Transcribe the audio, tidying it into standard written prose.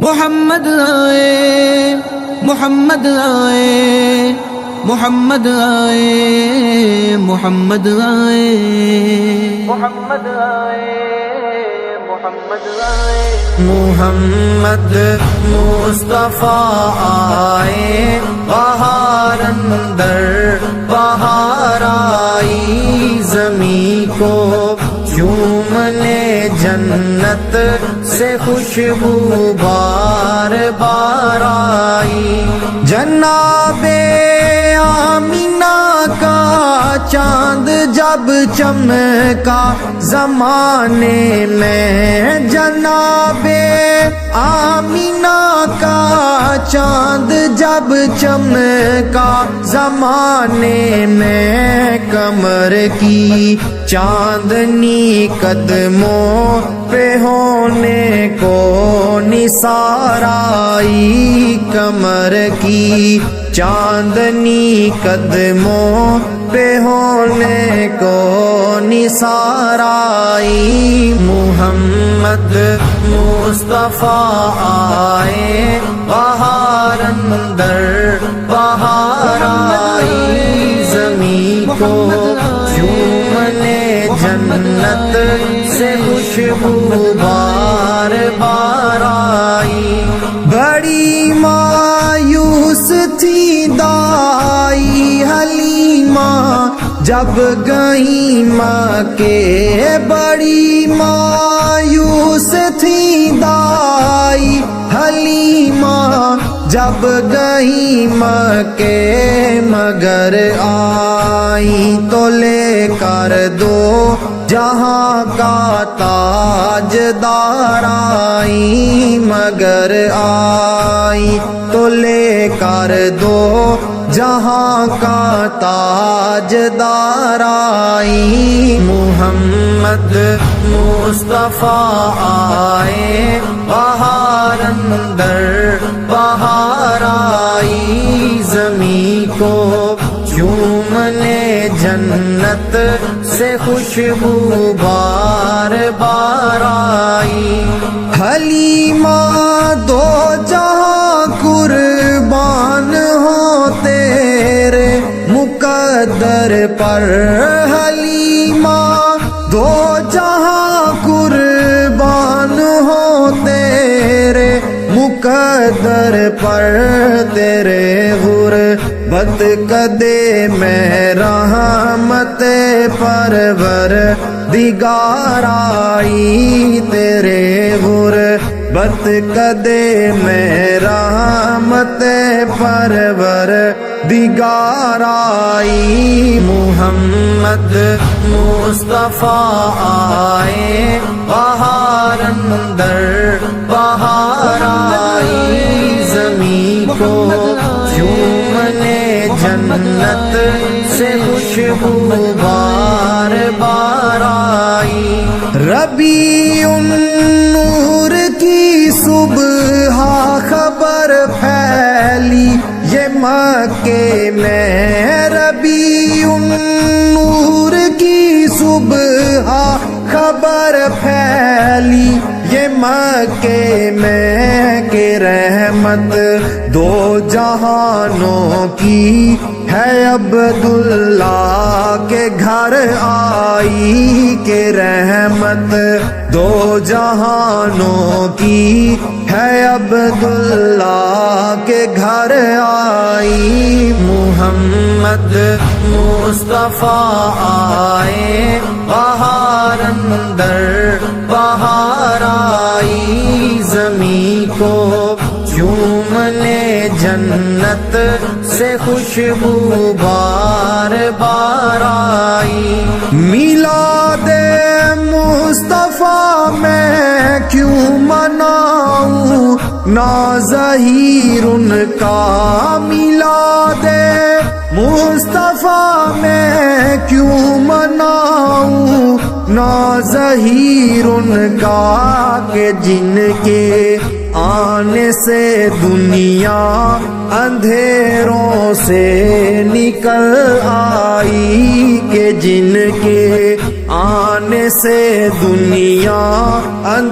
محمد آئے محمد آئے محمد آئے محمد آئے محمد آئے محمد آئے محمد مصطفیٰ آئے بہار اندر بہار آئی زمین کو چومنے جنت سے خوشبو بار بار آئی جناب آمینہ کا چاند جب چمکا زمانے میں جناب آمینہ کا چاند جب چمکا زمانے میں کمر کی چاندنی قدموں پہ ہونے کو نثار آئی کمر کی چاندنی قدموں پہ ہونے کو نثار آئی محمد مصطفیٰ آئے بہار اندر بہار آئی زمین کو چومنے جنت سے خوشبو بار بار آئی بڑی مایوس تھی دائی حلیمہ جب گئی مکے بڑی مایوس تھی دائی حلیمہ جب گئی مکے مگر آئی تو لے کر دو جہاں کا تاجدار آئی مگر آئی تو لے کر دو جہاں کا تاجدار آئی محمد مصطفیٰ آئے بہار اندر بہار آئی زمین کو چومنے جنت سے خوشبو بار بار آئی حلیمہ دو جہاں قربان ہو تیرے مقدر پر حلیمہ دو جہاں قربان ہو تیرے مقدر پر تیرے غربت کدے میں رحمت پرور دگار آئی تیرے غربت کدے میں رحمت پرور دگار آئی محمد مصطفیٰ آئے بہار اندر بہار آئی زمین کو چومنے جنت سے خوشبو بار بار آئی ربیع النور کی صبح خبر پھیلی یہ مکے میں ربیع النور کی صبح خبر پھیلی یہ مکے میں کہ رحمت دو جہانوں کی ہے عبداللہ کے گھر آئی کہ رحمت دو جہانوں کی ہے عبداللہ کے گھر آئی محمد مصطفیٰ آئے بہار اندر بہار آئی زمین کو چومنے جنت سے خوشبو بار بار آئی میلاد مصطفیٰ میں کیوں مناؤں ناظہیر ان کا میلاد مصطفیٰ میں کیوں مناؤں ناظہیر ان کا کہ جن کے آنے سے دنیا اندھیروں سے نکل آئی کہ جن کے آنے سے دنیا